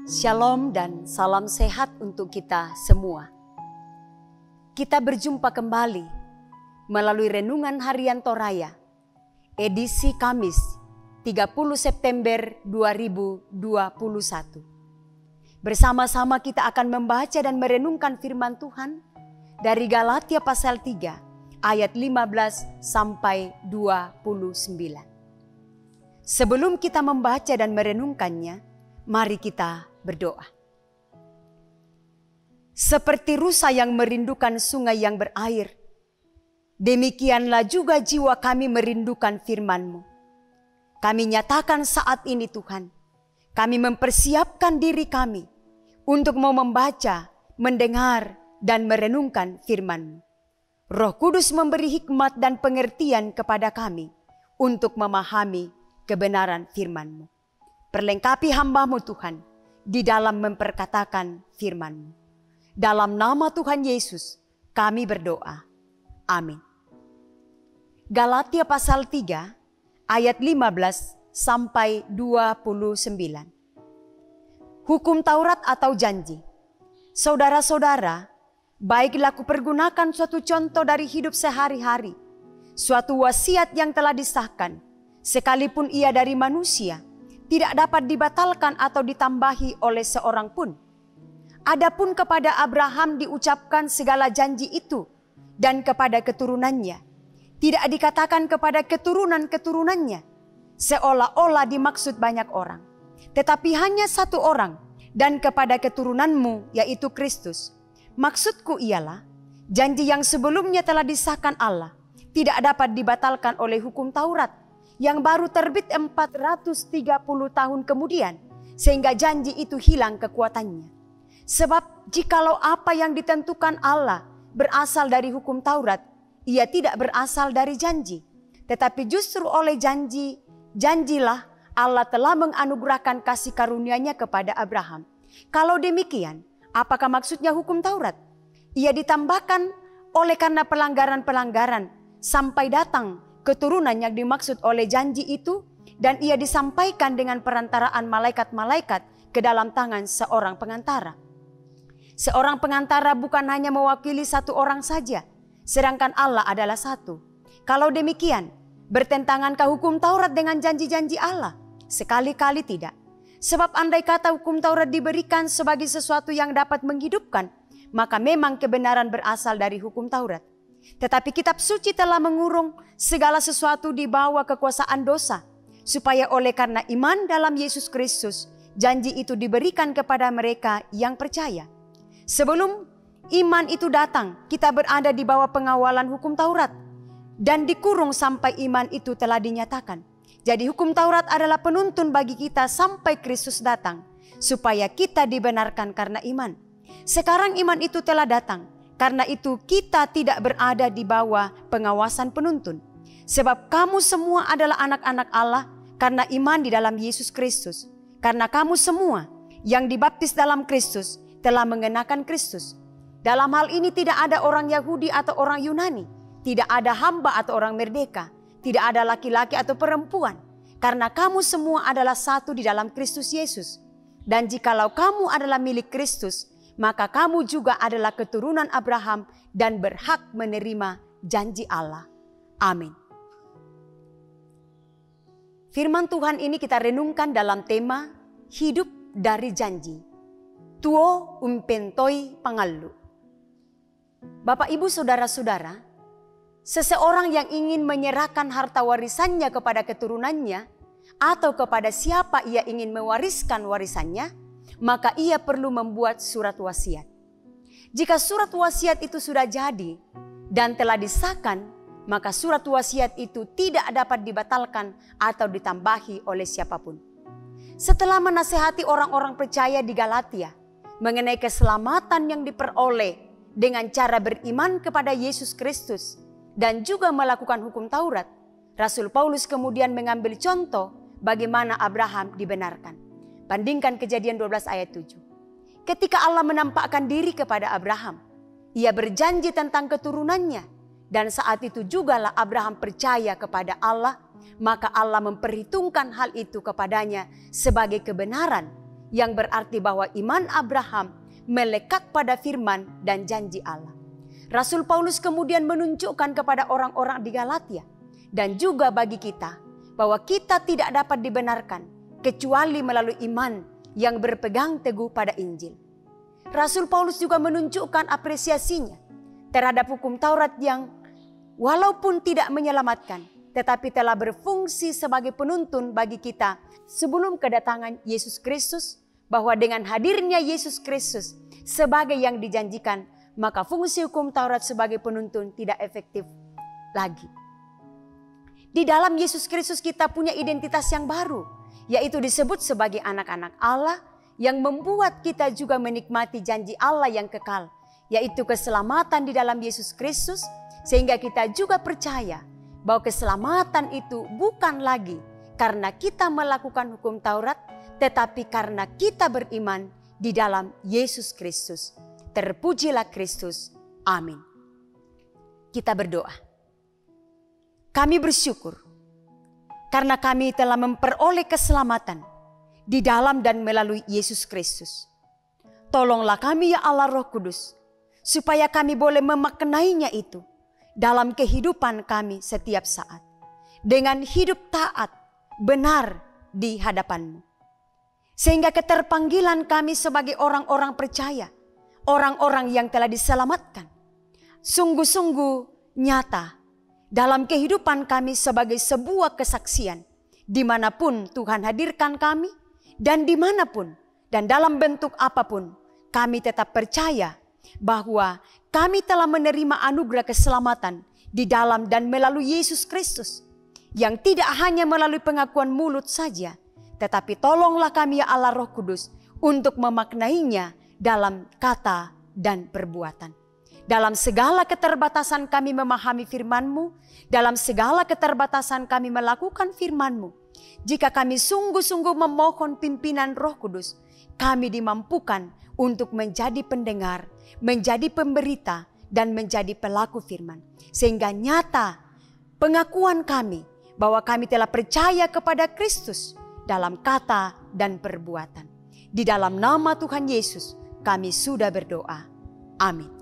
Shalom dan salam sehat untuk kita semua. Kita berjumpa kembali melalui Renungan Harian Toraya, edisi Kamis 30 September 2021. Bersama-sama kita akan membaca dan merenungkan firman Tuhan dari Galatia pasal 3 ayat 15 sampai 29. Sebelum kita membaca dan merenungkannya, mari kita berdoa. Seperti rusa yang merindukan sungai yang berair, demikianlah juga jiwa kami merindukan firman-Mu. Kami nyatakan saat ini Tuhan, kami mempersiapkan diri kami untuk mau membaca, mendengar, dan merenungkan firman-Mu. Roh Kudus memberi hikmat dan pengertian kepada kami untuk memahami kebenaran firman-Mu. Perlengkapi hamba-Mu Tuhan di dalam memperkatakan firman-Mu. Dalam nama Tuhan Yesus kami berdoa. Amin. Galatia pasal 3 ayat 15 sampai 29. Hukum Taurat atau janji. Saudara-saudara, baiklah kupergunakan suatu contoh dari hidup sehari-hari, suatu wasiat yang telah disahkan, sekalipun ia dari manusia, tidak dapat dibatalkan atau ditambahi oleh seorang pun. Adapun kepada Abraham diucapkan segala janji itu, dan kepada keturunannya. Tidak dikatakan kepada keturunan-keturunannya, seolah-olah dimaksud banyak orang. Tetapi hanya satu orang, dan kepada keturunanmu, yaitu Kristus. Maksudku ialah, janji yang sebelumnya telah disahkan Allah, tidak dapat dibatalkan oleh hukum Taurat, yang baru terbit 430 tahun kemudian, sehingga janji itu hilang kekuatannya. Sebab jikalau apa yang ditentukan Allah berasal dari hukum Taurat, ia tidak berasal dari janji. Tetapi justru oleh janjilah Allah telah menganugerahkan kasih karunia-Nya kepada Abraham. Kalau demikian, apakah maksudnya hukum Taurat? Ia ditambahkan oleh karena pelanggaran-pelanggaran sampai datang keturunan yang dimaksud oleh janji itu, dan ia disampaikan dengan perantaraan malaikat-malaikat ke dalam tangan seorang pengantara. Seorang pengantara bukan hanya mewakili satu orang saja, sedangkan Allah adalah satu. Kalau demikian, bertentangankah hukum Taurat dengan janji-janji Allah? Sekali-kali tidak. Sebab andai kata hukum Taurat diberikan sebagai sesuatu yang dapat menghidupkan, maka memang kebenaran berasal dari hukum Taurat. Tetapi kitab suci telah mengurung segala sesuatu di bawah kekuasaan dosa, supaya oleh karena iman dalam Yesus Kristus, janji itu diberikan kepada mereka yang percaya. Sebelum iman itu datang, kita berada di bawah pengawalan hukum Taurat, dan dikurung sampai iman itu telah dinyatakan. Jadi hukum Taurat adalah penuntun bagi kita sampai Kristus datang, supaya kita dibenarkan karena iman. Sekarang iman itu telah datang, karena itu kita tidak berada di bawah pengawasan penuntun. Sebab kamu semua adalah anak-anak Allah karena iman di dalam Yesus Kristus. Karena kamu semua yang dibaptis dalam Kristus telah mengenakan Kristus. Dalam hal ini tidak ada orang Yahudi atau orang Yunani, tidak ada hamba atau orang merdeka, tidak ada laki-laki atau perempuan, karena kamu semua adalah satu di dalam Kristus Yesus. Dan jikalau kamu adalah milik Kristus, maka kamu juga adalah keturunan Abraham dan berhak menerima janji Allah. Amin. Firman Tuhan ini kita renungkan dalam tema hidup dari janji. Tuo umpentoi pangalu. Bapak, Ibu, Saudara-saudara, seseorang yang ingin menyerahkan harta warisannya kepada keturunannya atau kepada siapa ia ingin mewariskan warisannya, maka ia perlu membuat surat wasiat. Jika surat wasiat itu sudah jadi dan telah disahkan, maka surat wasiat itu tidak dapat dibatalkan atau ditambahi oleh siapapun. Setelah menasehati orang-orang percaya di Galatia mengenai keselamatan yang diperoleh dengan cara beriman kepada Yesus Kristus dan juga melakukan hukum Taurat, Rasul Paulus kemudian mengambil contoh bagaimana Abraham dibenarkan. Bandingkan Kejadian 12 ayat 7. Ketika Allah menampakkan diri kepada Abraham, ia berjanji tentang keturunannya, dan saat itu jugalah Abraham percaya kepada Allah, maka Allah memperhitungkan hal itu kepadanya sebagai kebenaran yang berarti bahwa iman Abraham melekat pada firman dan janji Allah. Rasul Paulus kemudian menunjukkan kepada orang-orang di Galatia dan juga bagi kita bahwa kita tidak dapat dibenarkan kecuali melalui iman yang berpegang teguh pada Injil. Rasul Paulus juga menunjukkan apresiasinya terhadap hukum Taurat yang walaupun tidak menyelamatkan, tetapi telah berfungsi sebagai penuntun bagi kita sebelum kedatangan Yesus Kristus, bahwa dengan hadirnya Yesus Kristus sebagai yang dijanjikan, maka fungsi hukum Taurat sebagai penuntun tidak efektif lagi. Di dalam Yesus Kristus kita punya identitas yang baru, yaitu disebut sebagai anak-anak Allah, yang membuat kita juga menikmati janji Allah yang kekal, yaitu keselamatan di dalam Yesus Kristus, sehingga kita juga percaya bahwa keselamatan itu bukan lagi karena kita melakukan hukum Taurat, tetapi karena kita beriman di dalam Yesus Kristus. Terpujilah Kristus. Amin. Kita berdoa. Kami bersyukur karena kami telah memperoleh keselamatan di dalam dan melalui Yesus Kristus. Tolonglah kami ya Allah Roh Kudus, supaya kami boleh memaknainya itu dalam kehidupan kami setiap saat. Dengan hidup taat, benar di hadapan-Mu. Sehingga keterpanggilan kami sebagai orang-orang percaya, orang-orang yang telah diselamatkan, sungguh-sungguh nyata dalam kehidupan kami sebagai sebuah kesaksian. Dimanapun Tuhan hadirkan kami, dan dimanapun dan dalam bentuk apapun, kami tetap percaya bahwa kami telah menerima anugerah keselamatan di dalam dan melalui Yesus Kristus, yang tidak hanya melalui pengakuan mulut saja, tetapi tolonglah kami ya Allah Roh Kudus untuk memaknainya dalam kata dan perbuatan. Dalam segala keterbatasan kami memahami firman-Mu, dalam segala keterbatasan kami melakukan firman-Mu. Jika kami sungguh-sungguh memohon pimpinan Roh Kudus, kami dimampukan untuk menjadi pendengar, menjadi pemberita, dan menjadi pelaku firman. Sehingga nyata pengakuan kami bahwa kami telah percaya kepada Kristus dalam kata dan perbuatan. Di dalam nama Tuhan Yesus kami sudah berdoa. Amin.